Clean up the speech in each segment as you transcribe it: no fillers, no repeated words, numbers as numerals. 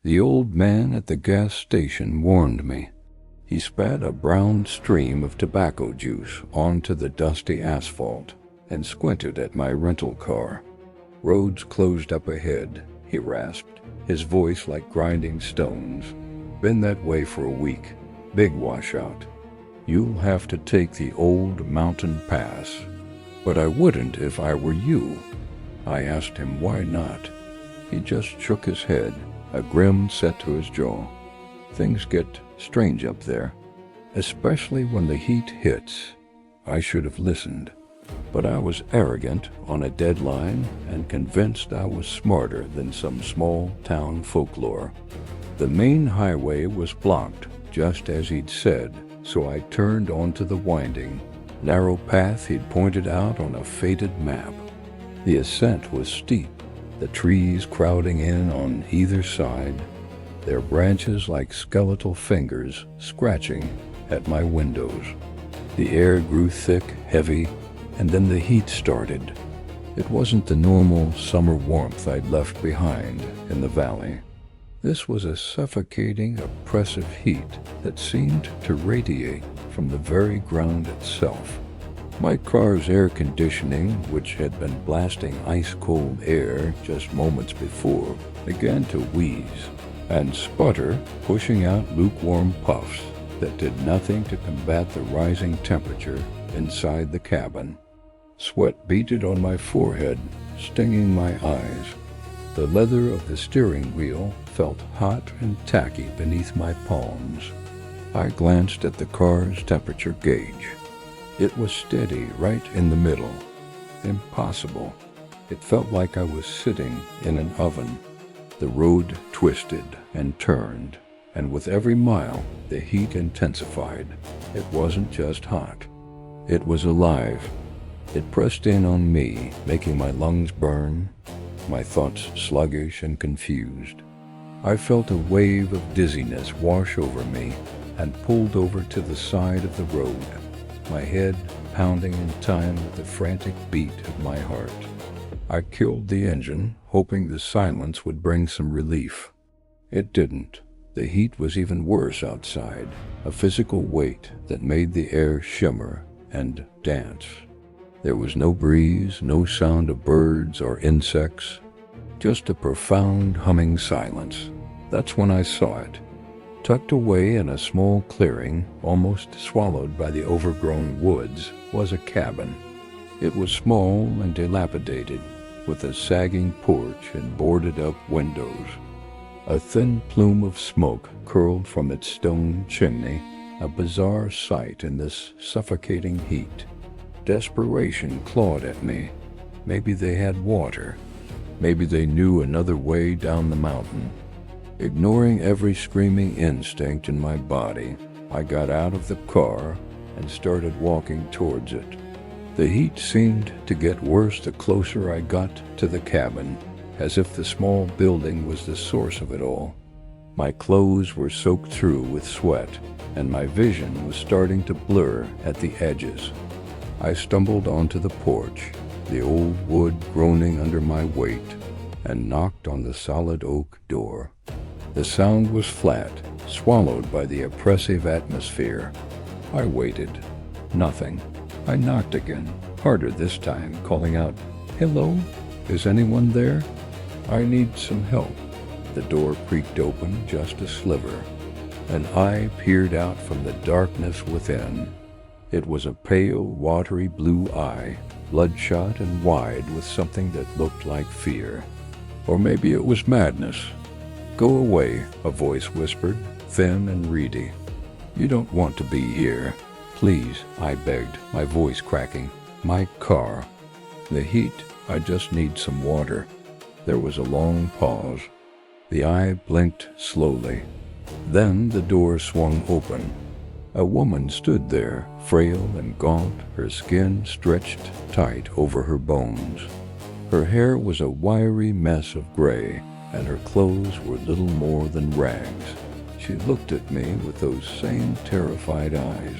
The old man at the gas station warned me. He spat a brown stream of tobacco juice onto the dusty asphalt and squinted at my rental car. "Road's closed up ahead," he rasped, his voice like grinding stones. "Been that way for a week. Big washout. You'll have to take the old mountain pass." "But I wouldn't if I were you." I asked him why not. He just shook his head, a grin set to his jaw. "Things get strange up there, especially when the heat hits." I should have listened, but I was arrogant, on a deadline, and convinced I was smarter than some small-town folklore. The main highway was blocked, just as he'd said, so I turned onto the winding, narrow path he'd pointed out on a faded map. The ascent was steep, the trees crowding in on either side, their branches like skeletal fingers scratching at my windows. The air grew thick, heavy, and then the heat started. It wasn't the normal summer warmth I'd left behind in the valley. This was a suffocating, oppressive heat that seemed to radiate from the very ground itself. My car's air conditioning, which had been blasting ice-cold air just moments before, began to wheeze and sputter, pushing out lukewarm puffs that did nothing to combat the rising temperature inside the cabin. Sweat beaded on my forehead, stinging my eyes. The leather of the steering wheel felt hot and tacky beneath my palms. I glanced at the car's temperature gauge. It was steady right in the middle. Impossible. It felt like I was sitting in an oven. The road twisted and turned, and with every mile, the heat intensified. It wasn't just hot. It was alive. It pressed in on me, making my lungs burn, my thoughts sluggish and confused. I felt a wave of dizziness wash over me and pulled over to the side of the road, my head pounding in time with the frantic beat of my heart. I killed the engine, hoping the silence would bring some relief. It didn't. The heat was even worse outside, a physical weight that made the air shimmer and dance. There was no breeze, no sound of birds or insects, just a profound humming silence. That's when I saw it. Tucked away in a small clearing, almost swallowed by the overgrown woods, was a cabin. It was small and dilapidated, with a sagging porch and boarded-up windows. A thin plume of smoke curled from its stone chimney, a bizarre sight in this suffocating heat. Desperation clawed at me. Maybe they had water. Maybe they knew another way down the mountain. Ignoring every screaming instinct in my body, I got out of the car and started walking towards it. The heat seemed to get worse the closer I got to the cabin, as if the small building was the source of it all. My clothes were soaked through with sweat, and my vision was starting to blur at the edges. I stumbled onto the porch, the old wood groaning under my weight, and knocked on the solid oak door. The sound was flat, swallowed by the oppressive atmosphere. I waited. Nothing. I knocked again, harder this time, calling out, "Hello? Is anyone there? I need some help." The door creaked open just a sliver. An eye peered out from the darkness within. It was a pale, watery blue eye, bloodshot and wide with something that looked like fear. Or maybe it was madness. "Go away," a voice whispered, thin and reedy. "You don't want to be here." "Please," I begged, my voice cracking. "My car." "The heat, I just need some water." There was a long pause. The eye blinked slowly. Then the door swung open. A woman stood there, frail and gaunt, her skin stretched tight over her bones. Her hair was a wiry mess of gray, and her clothes were little more than rags. She looked at me with those same terrified eyes.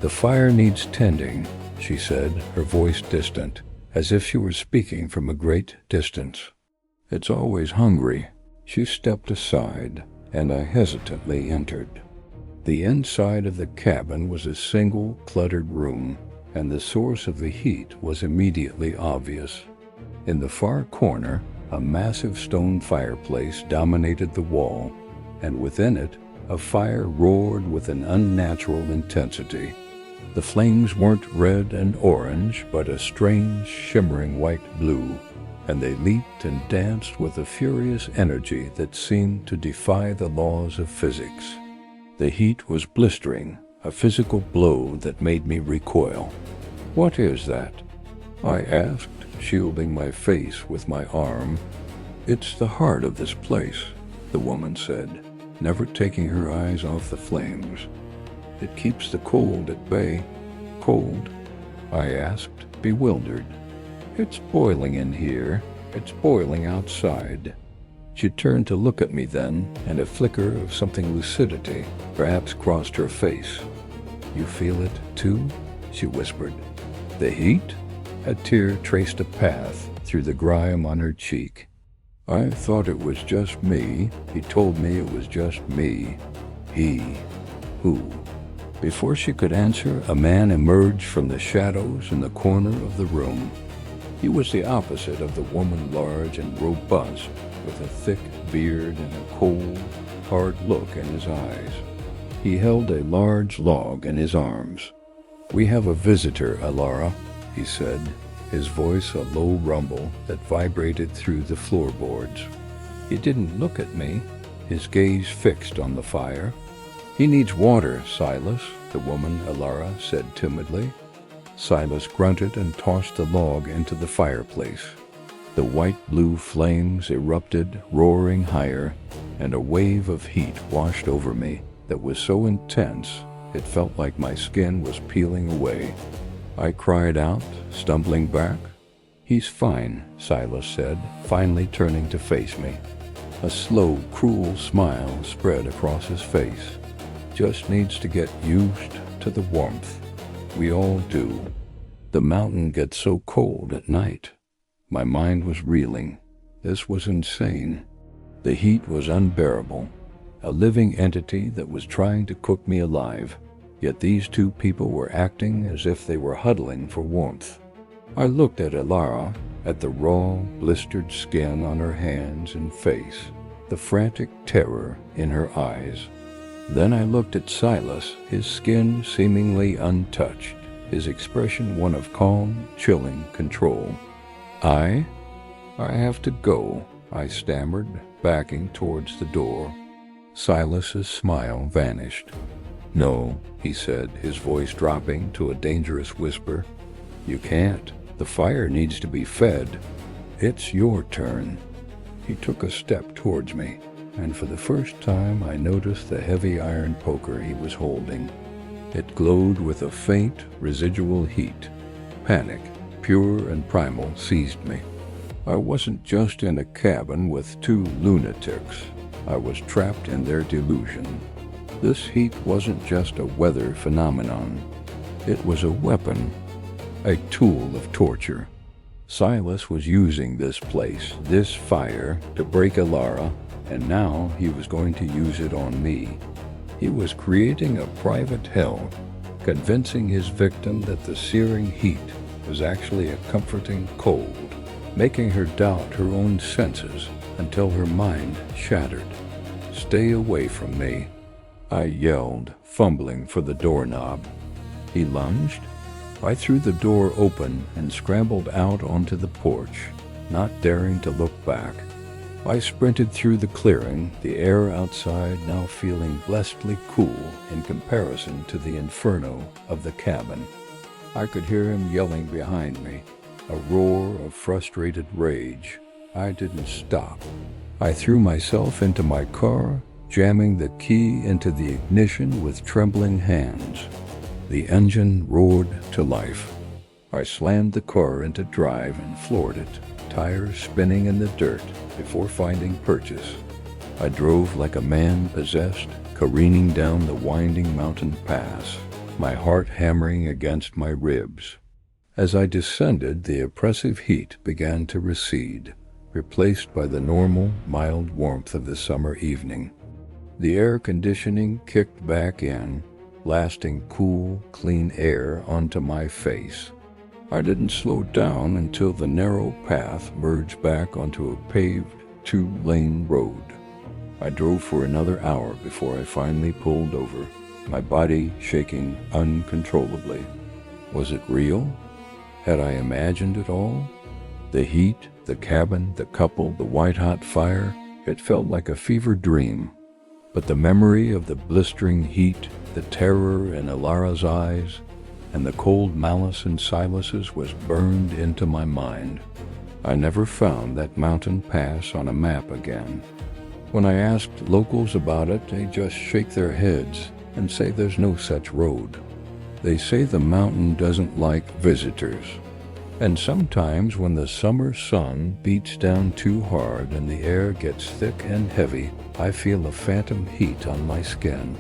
"The fire needs tending," she said, her voice distant, as if she were speaking from a great distance. "It's always hungry." She stepped aside, and I hesitantly entered. The inside of the cabin was a single, cluttered room, and the source of the heat was immediately obvious. In the far corner, a massive stone fireplace dominated the wall, and within it, a fire roared with an unnatural intensity. The flames weren't red and orange, but a strange, shimmering white blue, and they leaped and danced with a furious energy that seemed to defy the laws of physics. The heat was blistering, a physical blow that made me recoil. "What is that?" I asked, shielding my face with my arm. "It's the heart of this place," the woman said, never taking her eyes off the flames. "It keeps the cold at bay." "Cold?" I asked, bewildered. "It's boiling in here. It's boiling outside." She turned to look at me then, and a flicker of something lucidity perhaps crossed her face. "You feel it too?" she whispered. "The heat?" A tear traced a path through the grime on her cheek. "I thought it was just me. He told me it was just me." "He? Who?" Before she could answer, a man emerged from the shadows in the corner of the room. He was the opposite of the woman, large and robust, with a thick beard and a cold, hard look in his eyes. He held a large log in his arms. "We have a visitor, Alara," he said, his voice a low rumble that vibrated through the floorboards. He didn't look at me, his gaze fixed on the fire. "He needs water, Silas," the woman, Alara, said timidly. Silas grunted and tossed the log into the fireplace. The white-blue flames erupted, roaring higher, and a wave of heat washed over me that was so intense it felt like my skin was peeling away. I cried out, stumbling back. "He's fine," Silas said, finally turning to face me. A slow, cruel smile spread across his face. "Just needs to get used to the warmth. We all do. The mountain gets so cold at night." My mind was reeling. This was insane. The heat was unbearable, a living entity that was trying to cook me alive, yet these two people were acting as if they were huddling for warmth. I looked at Alara, at the raw, blistered skin on her hands and face, the frantic terror in her eyes. Then I looked at Silas, his skin seemingly untouched, his expression one of calm, chilling control. I have to go," I stammered, backing towards the door. Silas's smile vanished. "No," he said, his voice dropping to a dangerous whisper. "You can't. The fire needs to be fed. It's your turn." He took a step towards me, and for the first time I noticed the heavy iron poker he was holding. It glowed with a faint, residual heat. Panic, pure and primal, seized me. I wasn't just in a cabin with two lunatics. I was trapped in their delusion. This heat wasn't just a weather phenomenon. It was a weapon, a tool of torture. Silas was using this place, this fire, to break Alara, and now he was going to use it on me. He was creating a private hell, convincing his victim that the searing heat was actually a comforting cold, making her doubt her own senses until her mind shattered. "Stay away from me," I yelled, fumbling for the doorknob. He lunged. I threw the door open and scrambled out onto the porch, not daring to look back. I sprinted through the clearing, the air outside now feeling blessedly cool in comparison to the inferno of the cabin. I could hear him yelling behind me, a roar of frustrated rage. I didn't stop. I threw myself into my car, jamming the key into the ignition with trembling hands. The engine roared to life. I slammed the car into drive and floored it, tires spinning in the dirt before finding purchase. I drove like a man possessed, careening down the winding mountain pass, my heart hammering against my ribs. As I descended, the oppressive heat began to recede, replaced by the normal, mild warmth of the summer evening. The air conditioning kicked back in, blasting cool, clean air onto my face. I didn't slow down until the narrow path merged back onto a paved, two-lane road. I drove for another hour before I finally pulled over, my body shaking uncontrollably. Was it real? Had I imagined it all? The heat, the cabin, the couple, the white-hot fire, it felt like a fever dream. But the memory of the blistering heat, the terror in Alara's eyes, and the cold malice in Silas's was burned into my mind. I never found that mountain pass on a map again. When I asked locals about it, they just shake their heads and say there's no such road. They say the mountain doesn't like visitors. And sometimes when the summer sun beats down too hard and the air gets thick and heavy, I feel a phantom heat on my skin.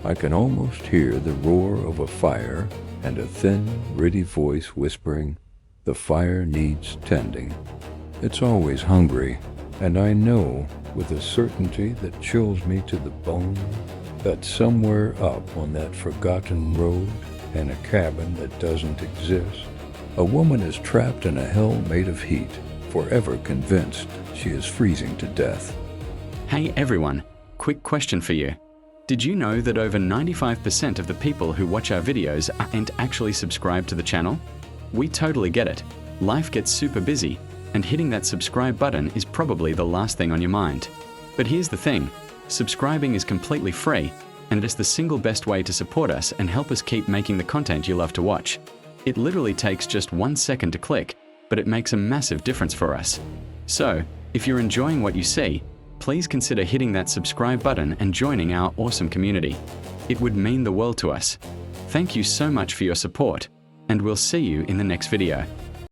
I can almost hear the roar of a fire and a thin, reedy voice whispering, "The fire needs tending." It's always hungry, and I know with a certainty that chills me to the bone that somewhere up on that forgotten road in a cabin that doesn't exist, a woman is trapped in a hell made of heat, forever convinced she is freezing to death. Hey everyone, quick question for you. Did you know that over 95% of the people who watch our videos aren't actually subscribed to the channel? We totally get it. Life gets super busy, and hitting that subscribe button is probably the last thing on your mind. But here's the thing, subscribing is completely free, and it is the single best way to support us and help us keep making the content you love to watch. It literally takes just 1 second to click, but it makes a massive difference for us. So, if you're enjoying what you see, please consider hitting that subscribe button and joining our awesome community. It would mean the world to us. Thank you so much for your support, and we'll see you in the next video.